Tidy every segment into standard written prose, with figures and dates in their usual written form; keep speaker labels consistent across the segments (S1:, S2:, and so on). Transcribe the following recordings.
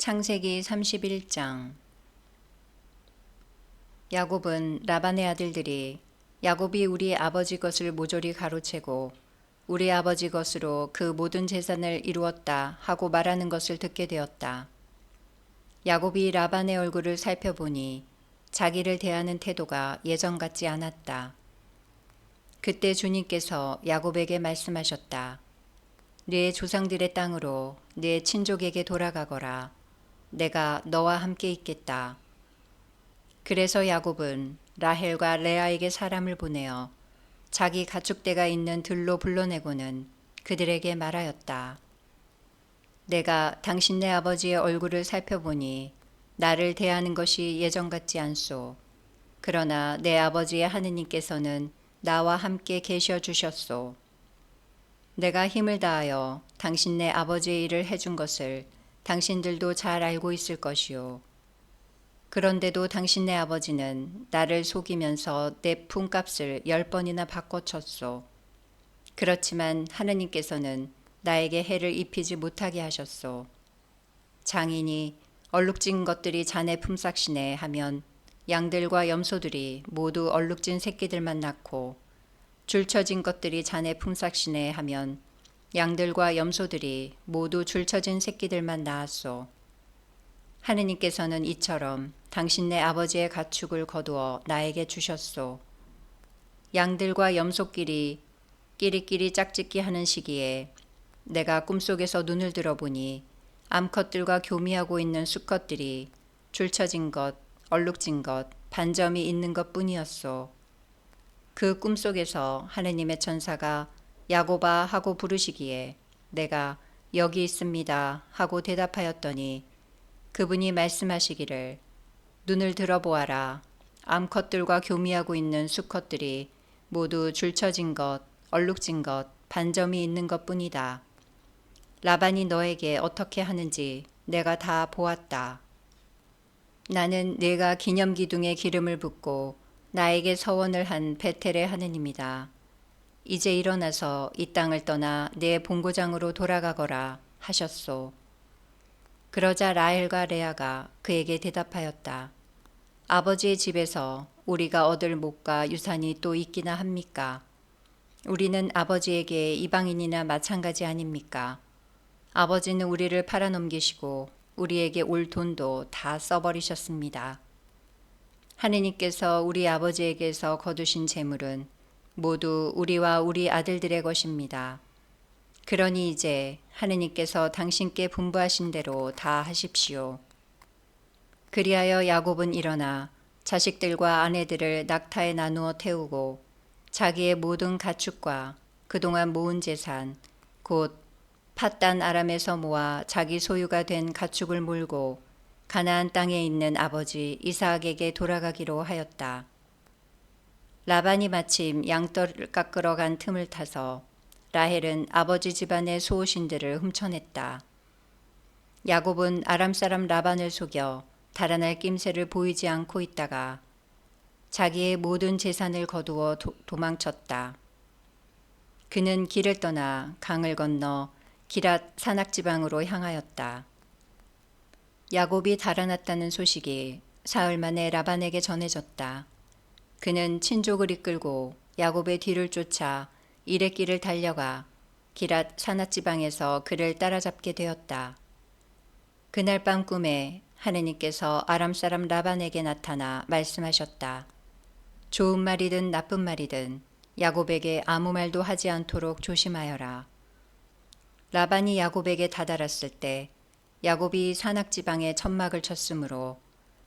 S1: 창세기 31장. 야곱은 라반의 아들들이 야곱이 우리 아버지 것을 모조리 가로채고 우리 아버지 것으로 그 모든 재산을 이루었다 하고 말하는 것을 듣게 되었다. 야곱이 라반의 얼굴을 살펴보니 자기를 대하는 태도가 예전 같지 않았다. 그때 주님께서 야곱에게 말씀하셨다. 네 조상들의 땅으로 네 친족에게 돌아가거라. 내가 너와 함께 있겠다. 그래서 야곱은 라헬과 레아에게 사람을 보내어 자기 가축대가 있는 들로 불러내고는 그들에게 말하였다. 내가 당신네 아버지의 얼굴을 살펴보니 나를 대하는 것이 예전 같지 않소. 그러나 내 아버지의 하느님께서는 나와 함께 계셔 주셨소. 내가 힘을 다하여 당신네 아버지의 일을 해준 것을 당신들도 잘 알고 있을 것이요. 그런데도 당신네 아버지는 나를 속이면서 내 품값을 10번이나 바꿔쳤소. 그렇지만 하느님께서는 나에게 해를 입히지 못하게 하셨소. 장인이 얼룩진 것들이 자네 품삯이네 하면 양들과 염소들이 모두 얼룩진 새끼들만 낳고 줄쳐진 것들이 자네 품삯이네 하면 양들과 염소들이 모두 줄쳐진 새끼들만 낳았소. 하느님께서는 이처럼 당신네 아버지의 가축을 거두어 나에게 주셨소. 양들과 염소끼리 끼리끼리 짝짓기 하는 시기에 내가 꿈속에서 눈을 들어보니 암컷들과 교미하고 있는 수컷들이 줄쳐진 것, 얼룩진 것, 반점이 있는 것 뿐이었소. 그 꿈속에서 하느님의 천사가 야곱아 하고 부르시기에 내가 여기 있습니다 하고 대답하였더니 그분이 말씀하시기를 눈을 들어보아라. 암컷들과 교미하고 있는 수컷들이 모두 줄쳐진 것, 얼룩진 것, 반점이 있는 것 뿐이다. 라반이 너에게 어떻게 하는지 내가 다 보았다. 나는 네가 기념기둥에 기름을 붓고 나에게 서원을 한 베텔의 하느님이다. 이제 일어나서 이 땅을 떠나 내 본고장으로 돌아가거라 하셨소. 그러자 라헬과 레아가 그에게 대답하였다. 아버지의 집에서 우리가 얻을 목과 유산이 또 있기나 합니까? 우리는 아버지에게 이방인이나 마찬가지 아닙니까? 아버지는 우리를 팔아넘기시고 우리에게 올 돈도 다 써버리셨습니다. 하느님께서 우리 아버지에게서 거두신 재물은 모두 우리와 우리 아들들의 것입니다. 그러니 이제 하느님께서 당신께 분부하신 대로 다 하십시오. 그리하여 야곱은 일어나 자식들과 아내들을 낙타에 나누어 태우고 자기의 모든 가축과 그동안 모은 재산 곧 팟단 아람에서 모아 자기 소유가 된 가축을 몰고 가나안 땅에 있는 아버지 이삭에게 돌아가기로 하였다. 라반이 마침 양떼를 깎으러 간 틈을 타서 라헬은 아버지 집안의 수호신들을 훔쳐냈다. 야곱은 아람 사람 라반을 속여 달아날 낌새를 보이지 않고 있다가 자기의 모든 재산을 거두어 도망쳤다. 그는 길을 떠나 강을 건너 기랏 산악지방으로 향하였다. 야곱이 달아났다는 소식이 사흘 만에 라반에게 전해졌다. 그는 친족을 이끌고 야곱의 뒤를 쫓아 이레길을 달려가 기랏 산악지방에서 그를 따라잡게 되었다. 그날 밤 꿈에 하느님께서 아람 사람 라반에게 나타나 말씀하셨다. 좋은 말이든 나쁜 말이든 야곱에게 아무 말도 하지 않도록 조심하여라. 라반이 야곱에게 다다랐을 때 야곱이 산악지방에 천막을 쳤으므로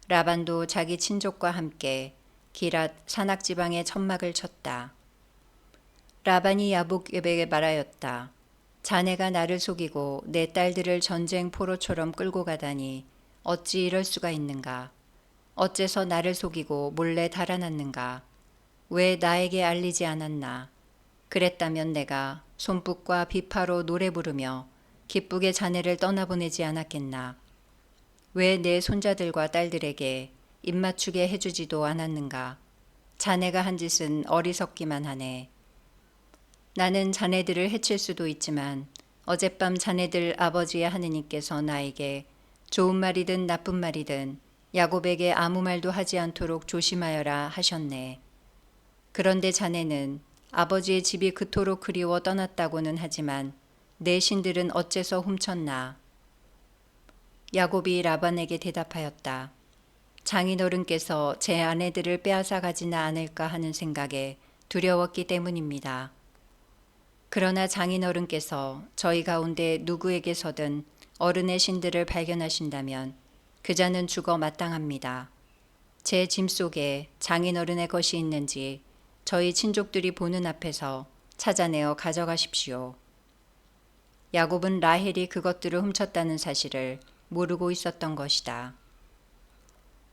S1: 라반도 자기 친족과 함께 기랏 산악지방에 천막을 쳤다. 라반이 야곱에게 말하였다. 자네가 나를 속이고 내 딸들을 전쟁 포로처럼 끌고 가다니 어찌 이럴 수가 있는가? 어째서 나를 속이고 몰래 달아났는가? 왜 나에게 알리지 않았나? 그랬다면 내가 손뼉과 비파로 노래 부르며 기쁘게 자네를 떠나보내지 않았겠나? 왜 내 손자들과 딸들에게 입맞추게 해주지도 않았는가? 자네가 한 짓은 어리석기만 하네. 나는 자네들을 해칠 수도 있지만 어젯밤 자네들 아버지의 하느님께서 나에게 좋은 말이든 나쁜 말이든 야곱에게 아무 말도 하지 않도록 조심하여라 하셨네. 그런데 자네는 아버지의 집이 그토록 그리워 떠났다고는 하지만 내 신들은 어째서 훔쳤나? 야곱이 라반에게 대답하였다. 장인어른께서 제 아내들을 빼앗아 가지나 않을까 하는 생각에 두려웠기 때문입니다. 그러나 장인어른께서 저희 가운데 누구에게서든 어른의 신들을 발견하신다면 그 자는 죽어 마땅합니다. 제 짐 속에 장인어른의 것이 있는지 저희 친족들이 보는 앞에서 찾아내어 가져가십시오. 야곱은 라헬이 그것들을 훔쳤다는 사실을 모르고 있었던 것이다.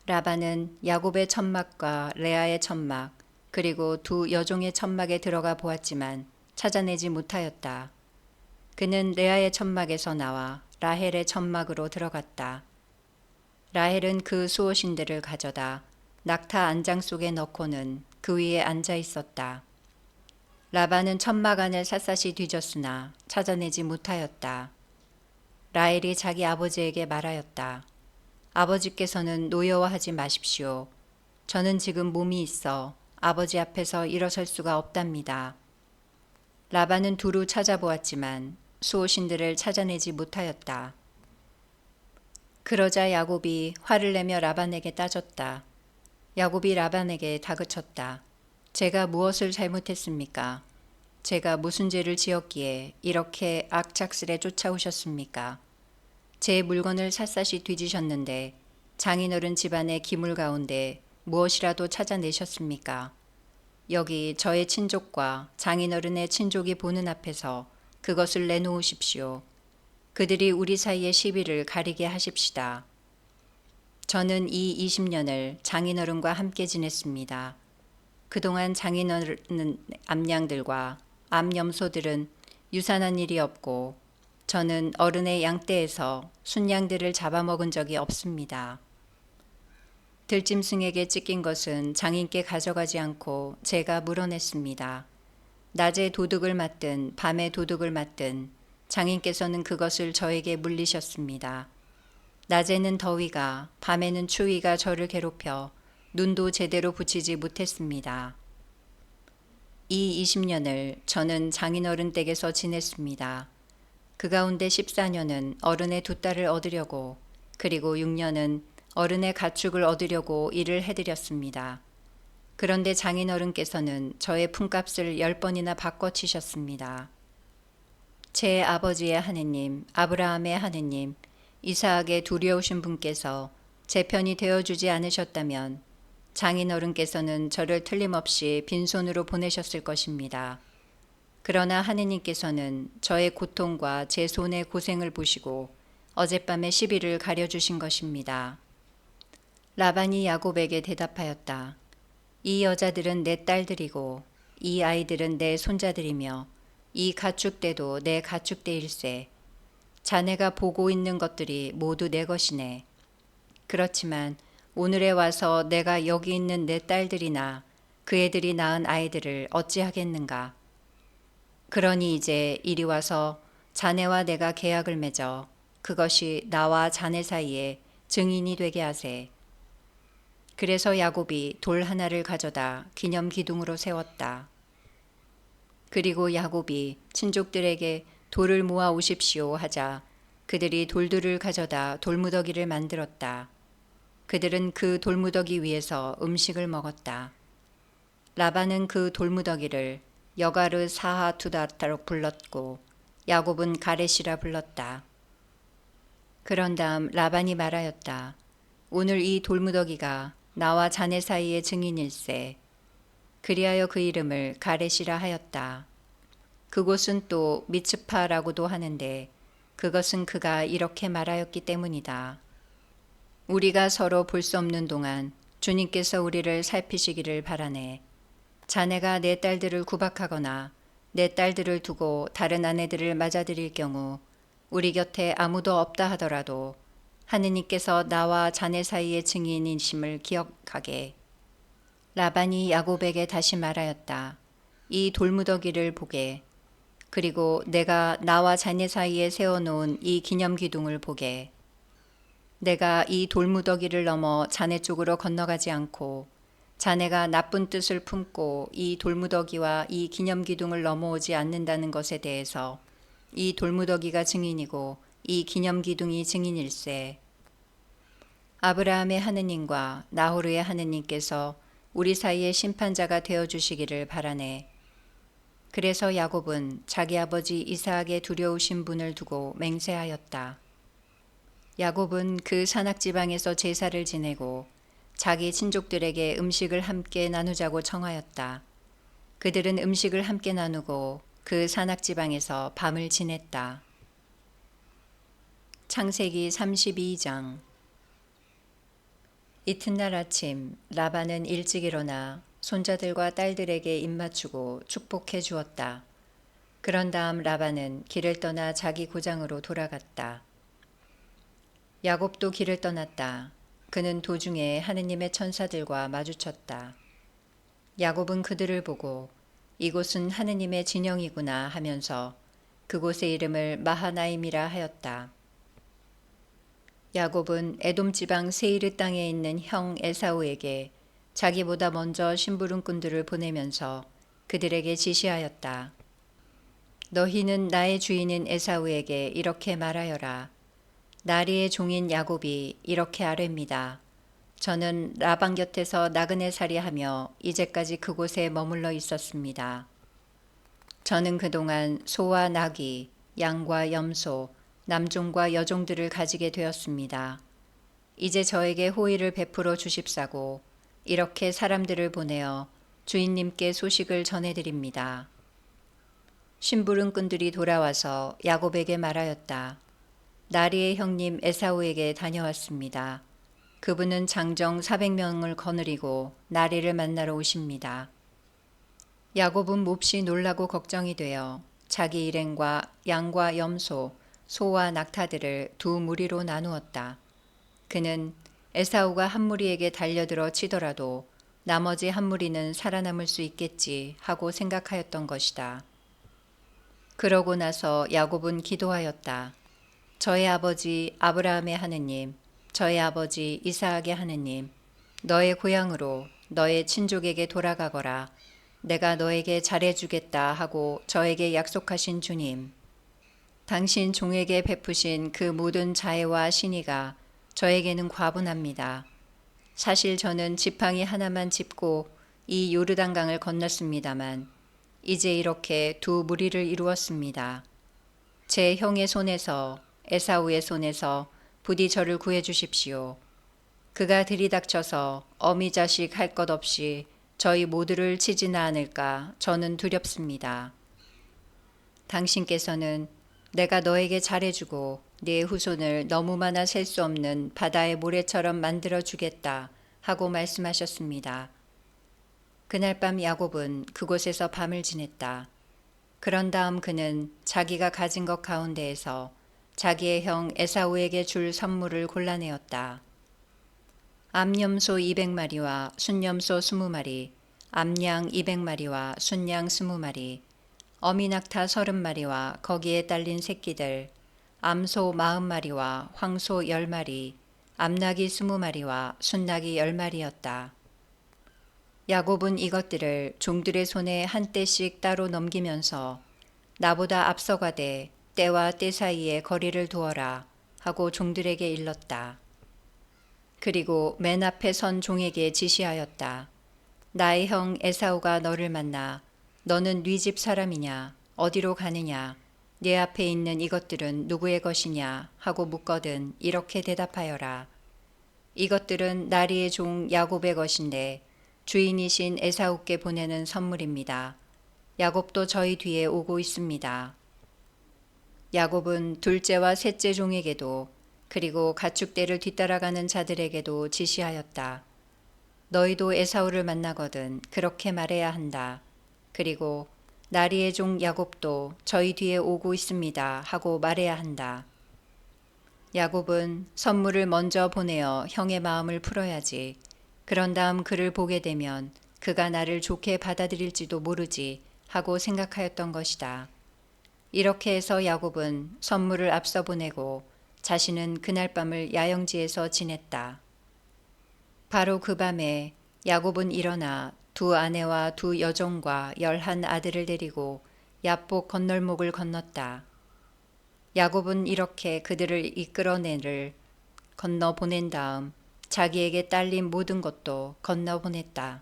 S1: 라반은 야곱의 천막과 레아의 천막 그리고 두 여종의 천막에 들어가 보았지만 찾아내지 못하였다. 그는 레아의 천막에서 나와 라헬의 천막으로 들어갔다. 라헬은 그 수호신들을 가져다 낙타 안장 속에 넣고는 그 위에 앉아 있었다. 라반은 천막 안을 샅샅이 뒤졌으나 찾아내지 못하였다. 라헬이 자기 아버지에게 말하였다. 아버지께서는 노여워하지 마십시오. 저는 지금 몸이 있어 아버지 앞에서 일어설 수가 없답니다. 라반은 두루 찾아보았지만 수호신들을 찾아내지 못하였다. 그러자 야곱이 화를 내며 라반에게 따졌다. 야곱이 라반에게 다그쳤다. 제가 무엇을 잘못했습니까? 제가 무슨 죄를 지었기에 이렇게 악착스레 쫓아오셨습니까? 제 물건을 샅샅이 뒤지셨는데 장인어른 집안의 기물 가운데 무엇이라도 찾아내셨습니까? 여기 저의 친족과 장인어른의 친족이 보는 앞에서 그것을 내놓으십시오. 그들이 우리 사이의 시비를 가리게 하십시다. 저는 이 20년을 장인어른과 함께 지냈습니다. 그동안 장인어른 암양들과 암염소들은 유산한 일이 없고 저는 어른의 양떼에서 순양들을 잡아먹은 적이 없습니다. 들짐승에게 찢긴 것은 장인께 가져가지 않고 제가 물어냈습니다. 낮에 도둑을 맞든 밤에 도둑을 맞든 장인께서는 그것을 저에게 물리셨습니다. 낮에는 더위가 밤에는 추위가 저를 괴롭혀 눈도 제대로 붙이지 못했습니다. 이 20년을 저는 장인어른 댁에서 지냈습니다. 그 가운데 14년은 어른의 두 딸을 얻으려고 그리고 6년은 어른의 가축을 얻으려고 일을 해드렸습니다. 그런데 장인어른께서는 저의 품값을 10번이나 바꿔치셨습니다. 제 아버지의 하느님, 아브라함의 하느님, 이삭의 두려우신 분께서 제 편이 되어주지 않으셨다면 장인어른께서는 저를 틀림없이 빈손으로 보내셨을 것입니다. 그러나 하느님께서는 저의 고통과 제 손의 고생을 보시고 어젯밤에 시비를 가려주신 것입니다. 라반이 야곱에게 대답하였다. 이 여자들은 내 딸들이고 이 아이들은 내 손자들이며 이 가축대도 내 가축대일세. 자네가 보고 있는 것들이 모두 내 것이네. 그렇지만 오늘에 와서 내가 여기 있는 내 딸들이나 그 애들이 낳은 아이들을 어찌하겠는가. 그러니 이제 이리 와서 자네와 내가 계약을 맺어 그것이 나와 자네 사이에 증인이 되게 하세. 그래서 야곱이 돌 하나를 가져다 기념 기둥으로 세웠다. 그리고 야곱이 친족들에게 돌을 모아 오십시오 하자 그들이 돌들을 가져다 돌무더기를 만들었다. 그들은 그 돌무더기 위에서 음식을 먹었다. 라반은 그 돌무더기를 여가르 사하투다타로 불렀고 야곱은 가레시라 불렀다. 그런 다음 라반이 말하였다. 오늘 이 돌무더기가 나와 자네 사이의 증인일세. 그리하여 그 이름을 가레시라 하였다. 그곳은 또 미츠파라고도 하는데 그것은 그가 이렇게 말하였기 때문이다. 우리가 서로 볼 수 없는 동안 주님께서 우리를 살피시기를 바라네. 자네가 내 딸들을 구박하거나 내 딸들을 두고 다른 아내들을 맞아들일 경우 우리 곁에 아무도 없다 하더라도 하느님께서 나와 자네 사이의 증인이심을 기억하게. 라반이 야곱에게 다시 말하였다. 이 돌무더기를 보게. 그리고 내가 나와 자네 사이에 세워놓은 이 기념 기둥을 보게. 내가 이 돌무더기를 넘어 자네 쪽으로 건너가지 않고 자네가 나쁜 뜻을 품고 이 돌무더기와 이 기념기둥을 넘어오지 않는다는 것에 대해서 이 돌무더기가 증인이고 이 기념기둥이 증인일세. 아브라함의 하느님과 나호르의 하느님께서 우리 사이의 심판자가 되어주시기를 바라네. 그래서 야곱은 자기 아버지 이삭의 두려우신 분을 두고 맹세하였다. 야곱은 그 산악지방에서 제사를 지내고 자기 친족들에게 음식을 함께 나누자고 청하였다. 그들은 음식을 함께 나누고 그 산악지방에서 밤을 지냈다. 창세기 32장. 이튿날 아침 라반은 일찍 일어나 손자들과 딸들에게 입맞추고 축복해 주었다. 그런 다음 라반은 길을 떠나 자기 고장으로 돌아갔다. 야곱도 길을 떠났다. 그는 도중에 하느님의 천사들과 마주쳤다. 야곱은 그들을 보고 이곳은 하느님의 진영이구나 하면서 그곳의 이름을 마하나임이라 하였다. 야곱은 에돔 지방 세이르 땅에 있는 형 에사우에게 자기보다 먼저 심부름꾼들을 보내면서 그들에게 지시하였다. 너희는 나의 주인인 에사우에게 이렇게 말하여라. 나리의 종인 야곱이 이렇게 아뢰입니다. 저는 라반 곁에서 나그네 살이하며 이제까지 그곳에 머물러 있었습니다. 저는 그동안 소와 나귀, 양과 염소, 남종과 여종들을 가지게 되었습니다. 이제 저에게 호의를 베풀어 주십사고 이렇게 사람들을 보내어 주인님께 소식을 전해드립니다. 심부름꾼들이 돌아와서 야곱에게 말하였다. 나리의 형님 에사우에게 다녀왔습니다. 그분은 장정 400명을 거느리고 나리를 만나러 오십니다. 야곱은 몹시 놀라고 걱정이 되어 자기 일행과 양과 염소, 소와 낙타들을 두 무리로 나누었다. 그는 에사우가 한 무리에게 달려들어 치더라도 나머지 한 무리는 살아남을 수 있겠지 하고 생각하였던 것이다. 그러고 나서 야곱은 기도하였다. 저의 아버지 아브라함의 하느님, 저의 아버지 이삭의 하느님, 너의 고향으로 너의 친족에게 돌아가거라. 내가 너에게 잘해주겠다 하고 저에게 약속하신 주님, 당신 종에게 베푸신 그 모든 자애와 신의가 저에게는 과분합니다. 사실 저는 지팡이 하나만 짚고 이 요르단강을 건넜습니다만 이제 이렇게 두 무리를 이루었습니다. 제 형의 손에서 에사우의 손에서 부디 저를 구해 주십시오. 그가 들이닥쳐서 어미 자식 할 것 없이 저희 모두를 치지나 않을까 저는 두렵습니다. 당신께서는 내가 너에게 잘해주고 네 후손을 너무 많아 셀 수 없는 바다의 모래처럼 만들어 주겠다 하고 말씀하셨습니다. 그날 밤 야곱은 그곳에서 밤을 지냈다. 그런 다음 그는 자기가 가진 것 가운데에서 자기의 형 에사우에게 줄 선물을 골라내었다. 암염소 200마리와 순염소 20마리, 암양 200마리와 순양 20마리, 어미낙타 30마리와 거기에 딸린 새끼들, 암소 40마리와 황소 10마리, 암나귀 20마리와 순나귀 10마리였다. 야곱은 이것들을 종들의 손에 한 떼씩 따로 넘기면서 나보다 앞서가되 때와 때 사이에 거리를 두어라 하고 종들에게 일렀다. 그리고 맨 앞에 선 종에게 지시하였다. 나의 형 에사우가 너를 만나 너는 네 집 사람이냐 어디로 가느냐 네 앞에 있는 이것들은 누구의 것이냐 하고 묻거든 이렇게 대답하여라. 이것들은 나리의 종 야곱의 것인데 주인이신 에사우께 보내는 선물입니다. 야곱도 저희 뒤에 오고 있습니다. 야곱은 둘째와 셋째 종에게도 그리고 가축대를 뒤따라가는 자들에게도 지시하였다. 너희도 에사우를 만나거든 그렇게 말해야 한다. 그리고 나리의 종 야곱도 저희 뒤에 오고 있습니다 하고 말해야 한다. 야곱은 선물을 먼저 보내어 형의 마음을 풀어야지. 그런 다음 그를 보게 되면 그가 나를 좋게 받아들일지도 모르지 하고 생각하였던 것이다. 이렇게 해서 야곱은 선물을 앞서 보내고 자신은 그날 밤을 야영지에서 지냈다. 바로 그 밤에 야곱은 일어나 두 아내와 두 여종과 11 아들을 데리고 야복 건널목을 건넜다. 야곱은 이렇게 그들을 이끌어내를 건너 보낸 다음 자기에게 딸린 모든 것도 건너 보냈다.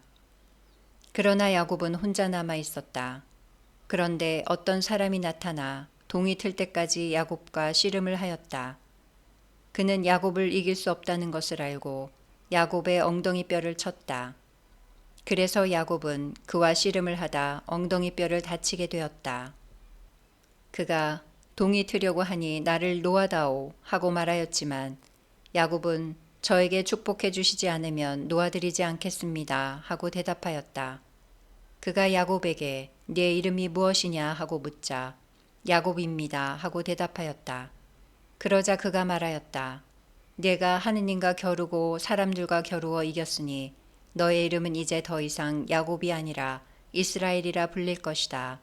S1: 그러나 야곱은 혼자 남아 있었다. 그런데 어떤 사람이 나타나 동이 틀 때까지 야곱과 씨름을 하였다. 그는 야곱을 이길 수 없다는 것을 알고 야곱의 엉덩이 뼈를 쳤다. 그래서 야곱은 그와 씨름을 하다 엉덩이 뼈를 다치게 되었다. 그가 동이 트려고 하니 나를 놓아다오 하고 말하였지만 야곱은 저에게 축복해 주시지 않으면 놓아드리지 않겠습니다 하고 대답하였다. 그가 야곱에게 네 이름이 무엇이냐 하고 묻자 야곱입니다 하고 대답하였다. 그러자 그가 말하였다. 네가 하느님과 겨루고 사람들과 겨루어 이겼으니 너의 이름은 이제 더 이상 야곱이 아니라 이스라엘이라 불릴 것이다.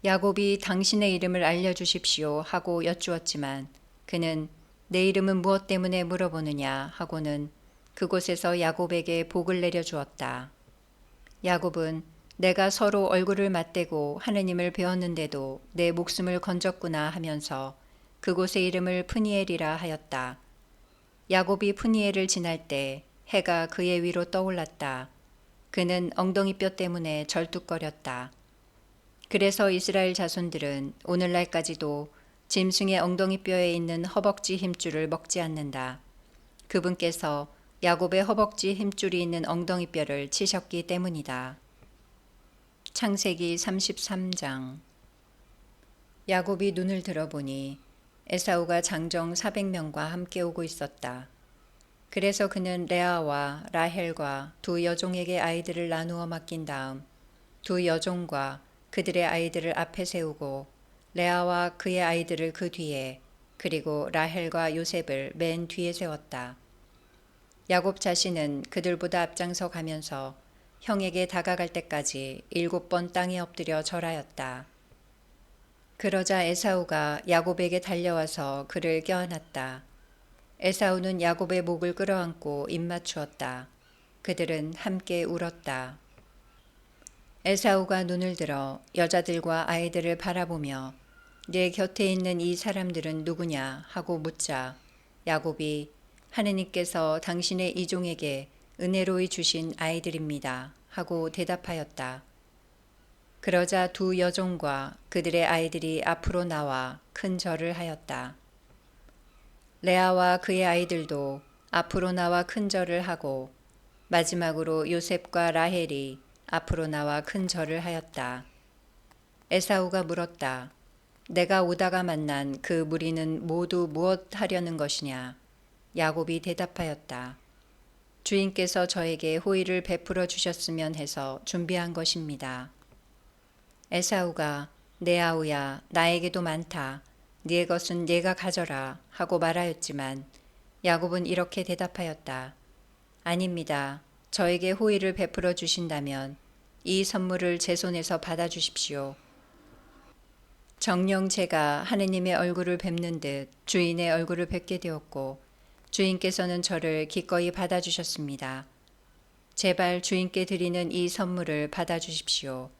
S1: 야곱이 당신의 이름을 알려주십시오 하고 여쭈었지만 그는 내 이름은 무엇 때문에 물어보느냐 하고는 그곳에서 야곱에게 복을 내려주었다. 야곱은 내가 서로 얼굴을 맞대고 하느님을 배웠는데도 내 목숨을 건졌구나 하면서 그곳의 이름을 푸니엘이라 하였다. 야곱이 푸니엘을 지날 때 해가 그의 위로 떠올랐다. 그는 엉덩이뼈 때문에 절뚝거렸다. 그래서 이스라엘 자손들은 오늘날까지도 짐승의 엉덩이뼈에 있는 허벅지 힘줄을 먹지 않는다. 그분께서 야곱의 허벅지 힘줄이 있는 엉덩이뼈를 치셨기 때문이다. 창세기 33장. 야곱이 눈을 들어보니 에사우가 장정 400명과 함께 오고 있었다. 그래서 그는 레아와 라헬과 두 여종에게 아이들을 나누어 맡긴 다음 두 여종과 그들의 아이들을 앞에 세우고 레아와 그의 아이들을 그 뒤에 그리고 라헬과 요셉을 맨 뒤에 세웠다. 야곱 자신은 그들보다 앞장서 가면서 형에게 다가갈 때까지 7번 땅에 엎드려 절하였다. 그러자 에사우가 야곱에게 달려와서 그를 껴안았다. 에사우는 야곱의 목을 끌어안고 입맞추었다. 그들은 함께 울었다. 에사우가 눈을 들어 여자들과 아이들을 바라보며 내 곁에 있는 이 사람들은 누구냐 하고 묻자 야곱이 하느님께서 당신의 이종에게 은혜로이 주신 아이들입니다 하고 대답하였다. 그러자 두 여종과 그들의 아이들이 앞으로 나와 큰 절을 하였다. 레아와 그의 아이들도 앞으로 나와 큰 절을 하고 마지막으로 요셉과 라헬이 앞으로 나와 큰 절을 하였다. 에사우가 물었다. 내가 오다가 만난 그 무리는 모두 무엇 하려는 것이냐? 야곱이 대답하였다. 주인께서 저에게 호의를 베풀어 주셨으면 해서 준비한 것입니다. 에사우가 내 아우야 나에게도 많다. 네 것은 네가 가져라 하고 말하였지만 야곱은 이렇게 대답하였다. 아닙니다. 저에게 호의를 베풀어 주신다면 이 선물을 제 손에서 받아 주십시오. 정녕 제가 하느님의 얼굴을 뵙는 듯 주인의 얼굴을 뵙게 되었고 주인께서는 저를 기꺼이 받아 주셨습니다. 제발 주인께 드리는 이 선물을 받아 주십시오.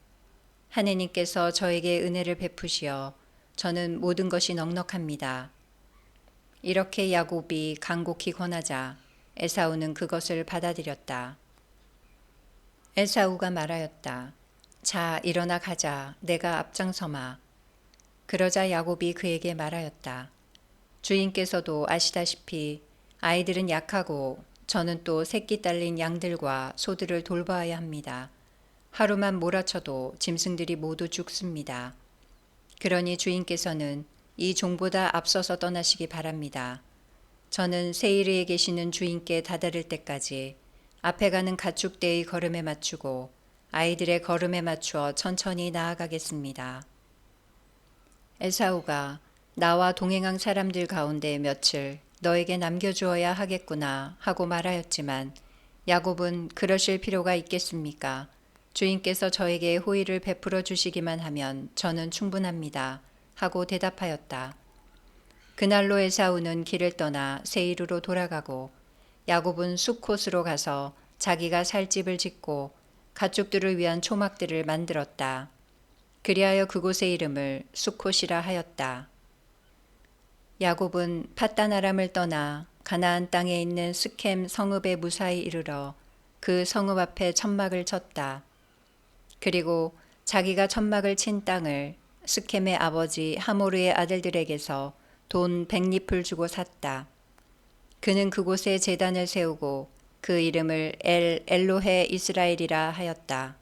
S1: 하느님께서 저에게 은혜를 베푸시어 저는 모든 것이 넉넉합니다. 이렇게 야곱이 간곡히 권하자 에사우는 그것을 받아들였다. 에사우가 말하였다. 자, 일어나 가자. 내가 앞장서마. 그러자 야곱이 그에게 말하였다. 주인께서도 아시다시피 아이들은 약하고 저는 또 새끼 딸린 양들과 소들을 돌봐야 합니다. 하루만 몰아쳐도 짐승들이 모두 죽습니다. 그러니 주인께서는 이 종보다 앞서서 떠나시기 바랍니다. 저는 세일에 계시는 주인께 다다를 때까지 앞에 가는 가축대의 걸음에 맞추고 아이들의 걸음에 맞추어 천천히 나아가겠습니다. 에사우가 나와 동행한 사람들 가운데 며칠 너에게 남겨주어야 하겠구나 하고 말하였지만 야곱은 그러실 필요가 있겠습니까? 주인께서 저에게 호의를 베풀어 주시기만 하면 저는 충분합니다. 하고 대답하였다. 그날로 에사우는 길을 떠나 세이르로 돌아가고 야곱은 수콧으로 가서 자기가 살 집을 짓고 가축들을 위한 초막들을 만들었다. 그리하여 그곳의 이름을 수콧이라 하였다. 야곱은 팟단 아람을 떠나 가나안 땅에 있는 스켐 성읍에 무사히 이르러 그 성읍 앞에 천막을 쳤다. 그리고 자기가 천막을 친 땅을 스켐의 아버지 하모르의 아들들에게서 돈 100리플 주고 샀다. 그는 그곳에 제단을 세우고 그 이름을 엘로헤 이스라엘이라 하였다.